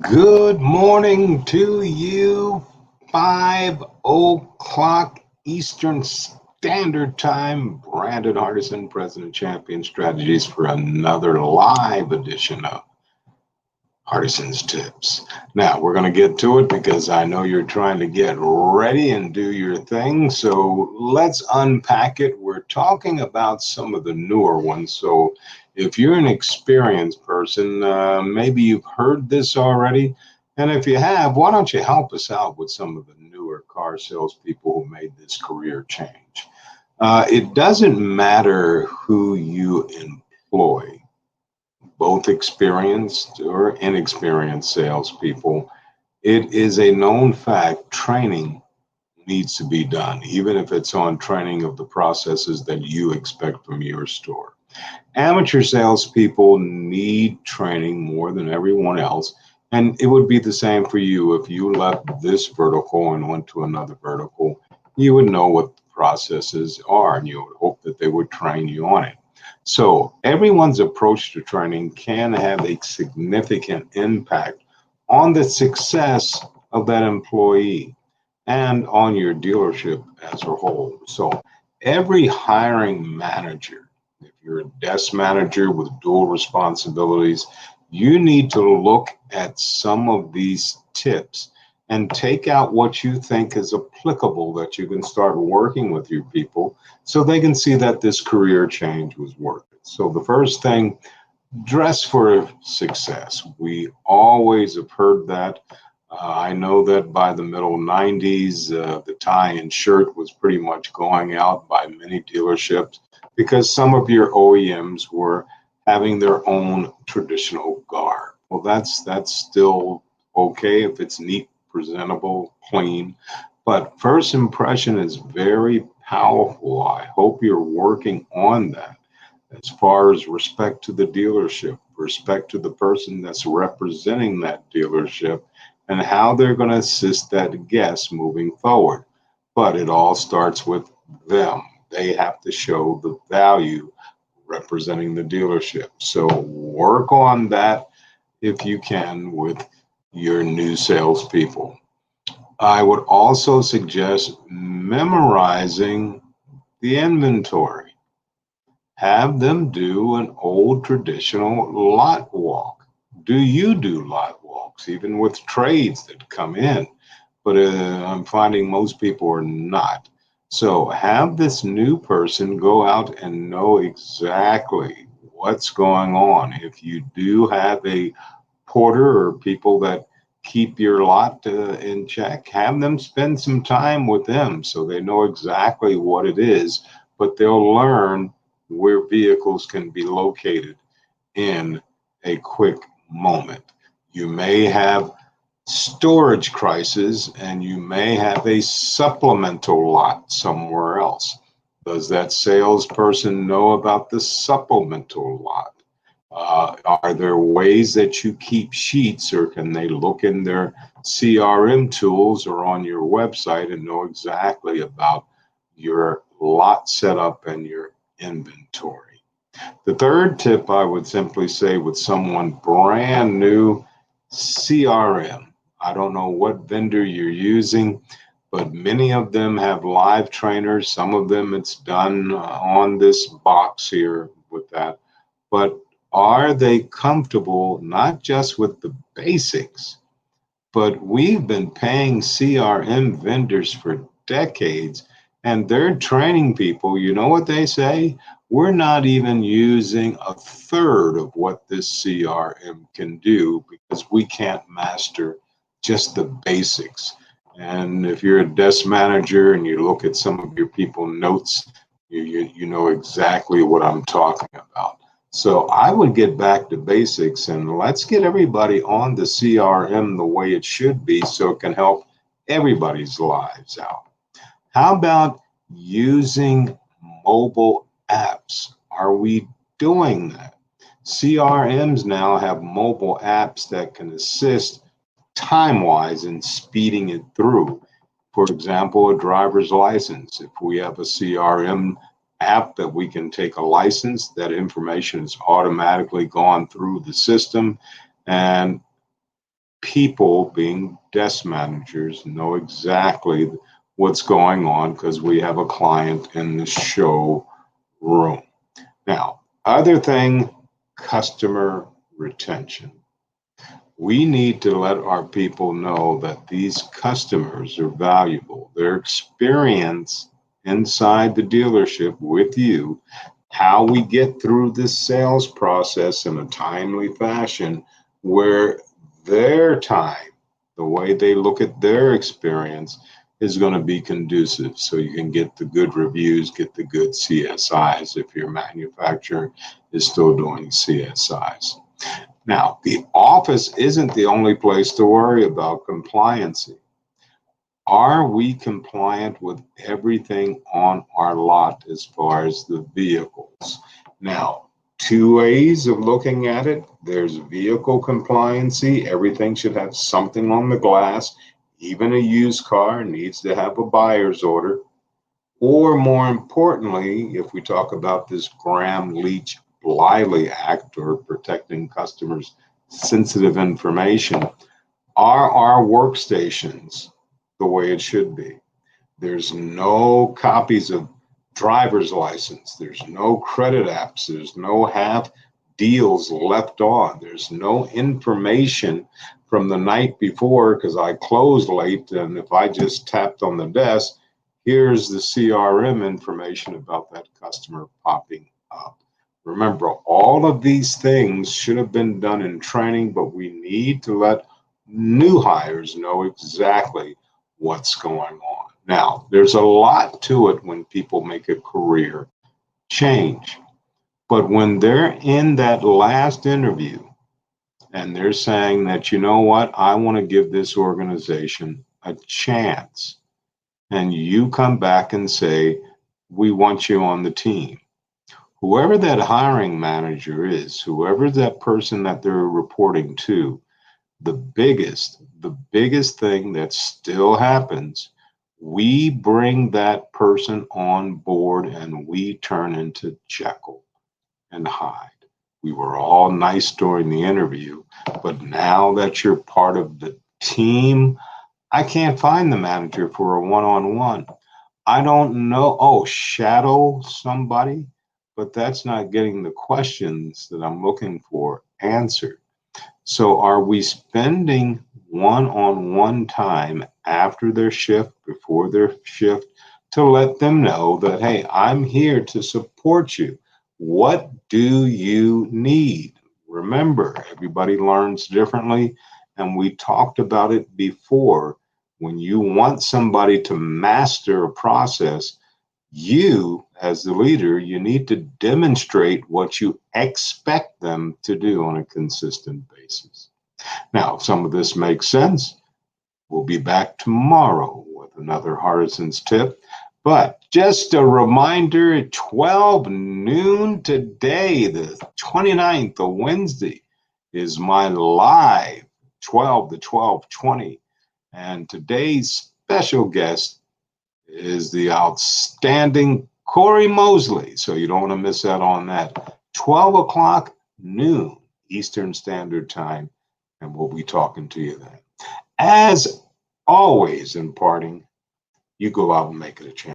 Good morning to you. 5 o'clock Eastern Standard Time. Brandon Hardison, President Champion Strategies, for another live edition of Hardison'S Tips. Now, we're going to get to it because I know you're trying to get ready and do your thing. So let's unpack it. We're talking about some of the newer ones. So if you're an experienced person, maybe you've heard this already. And if you have, why don't you help us out with some of the newer car salespeople who made this career change? It doesn't matter who you employ, both experienced or inexperienced salespeople. It is a known fact training needs to be done, even if it's on training of the processes that you expect from your store. Amateur salespeople need training more than everyone else. And it would be the same for you if you left this vertical and went to another vertical. You would know what the processes are and you would hope that they would train you on it. So everyone's approach to training can have a significant impact on the success of that employee and on your dealership as a whole. So every hiring manager, if you're a desk manager with dual responsibilities, you need to look at some of these tips and take out what you think is applicable that you can start working with your people so they can see that this career change was worth it. So the first thing, dress for success. We always have heard that. I know that by the middle 90s, the tie and shirt was pretty much going out by many dealerships because some of your OEMs were having their own traditional garb. Well, that's still okay if it's neat, presentable, clean. But first impression is very powerful. I hope you're working on that as far as respect to the dealership, respect to the person that's representing that dealership, and how they're going to assist that guest moving forward. But it all starts with them. They have to show the value representing the dealership. So work on that if you can with your new salespeople. I would also suggest memorizing the inventory. Have them do an old traditional lot walk. Do you do lot walks, even with trades that come in? But I'm finding most people are not. So have this new person go out and know exactly what's going on. If you do have a porter or people that keep your lot in check, have them spend some time with them so they know exactly what it is, but they'll learn where vehicles can be located in a quick moment. You may have storage crisis and you may have a supplemental lot somewhere else. Does that salesperson know about the supplemental lot? Are there ways that you keep sheets, or can they look in their CRM tools or on your website and know exactly about your lot setup and your inventory? The third tip I would simply say with someone brand new, CRM. I don't know what vendor you're using, but many of them have live trainers. Some of them it's done on this box here with that. But are they comfortable not just with the basics, but we've been paying CRM vendors for decades and they're training people. You know what they say? We're not even using a third of what this CRM can do because we can't master just the basics. And if you're a desk manager and you look at some of your people notes, you know exactly what I'm talking about. So I would get back to basics and let's get everybody on the CRM the way it should be so it can help everybody's lives out. How about using mobile apps? Are we doing that? CRMs now have mobile apps that can assist time-wise in speeding it through. For example, a driver's license. If we have a CRM app that we can take a license, that information is automatically gone through the system. And people, being desk managers, know exactly what's going on because we have a client in the show room. Now, other thing, customer retention. We need to let our people know that these customers are valuable. Their experience inside the dealership with you, how we get through this sales process in a timely fashion where their time, the way they look at their experience, is going to be conducive so you can get the good reviews, get the good CSIs if your manufacturer is still doing CSIs. Now, the office isn't the only place to worry about compliancy. Are we compliant with everything on our lot as far as the vehicles? Now, two ways of looking at it. There's vehicle compliancy. Everything should have something on the glass. Even a used car needs to have a buyer's order. Or more importantly, if we talk about this Graham-Leach-Bliley Act, or protecting customers' sensitive information, are our workstations the way it should be? There's no copies of driver's license. There's no credit apps. There's no half deals left on. There's no information from the night before because I closed late, and if I just tapped on the desk, here's the CRM information about that customer popping up. Remember, all of these things should have been done in training, but we need to let new hires know exactly what's going on. Now, there's a lot to it when people make a career change. But when they're in that last interview and they're saying that, you know what, I want to give this organization a chance, and you come back and say, we want you on the team. Whoever that hiring manager is, whoever that person that they're reporting to, the biggest thing that still happens, we bring that person on board and we turn into Jekyll and Hyde. We were all nice during the interview, but now that you're part of the team, I can't find the manager for a one-on-one. I don't know. Oh, shadow somebody, but that's not getting the questions that I'm looking for answered. So are we spending one-on-one time after their shift, before their shift, to let them know that, hey, I'm here to support you. What do you need? Remember, everybody learns differently, and we talked about it before. When you want somebody to master a process, you, as the leader, you need to demonstrate what you expect them to do on a consistent basis. Now, if some of this makes sense, we'll be back tomorrow with another Hardison'S tip. But just a reminder, at 12 noon today, the 29th, a Wednesday, is my live 12 to 12:20. And today's special guest is the outstanding Corey Mosley. So you don't want to miss out on that. 12 o'clock noon Eastern Standard Time, and we'll be talking to you then. As always, in parting, you go out and make it a chance.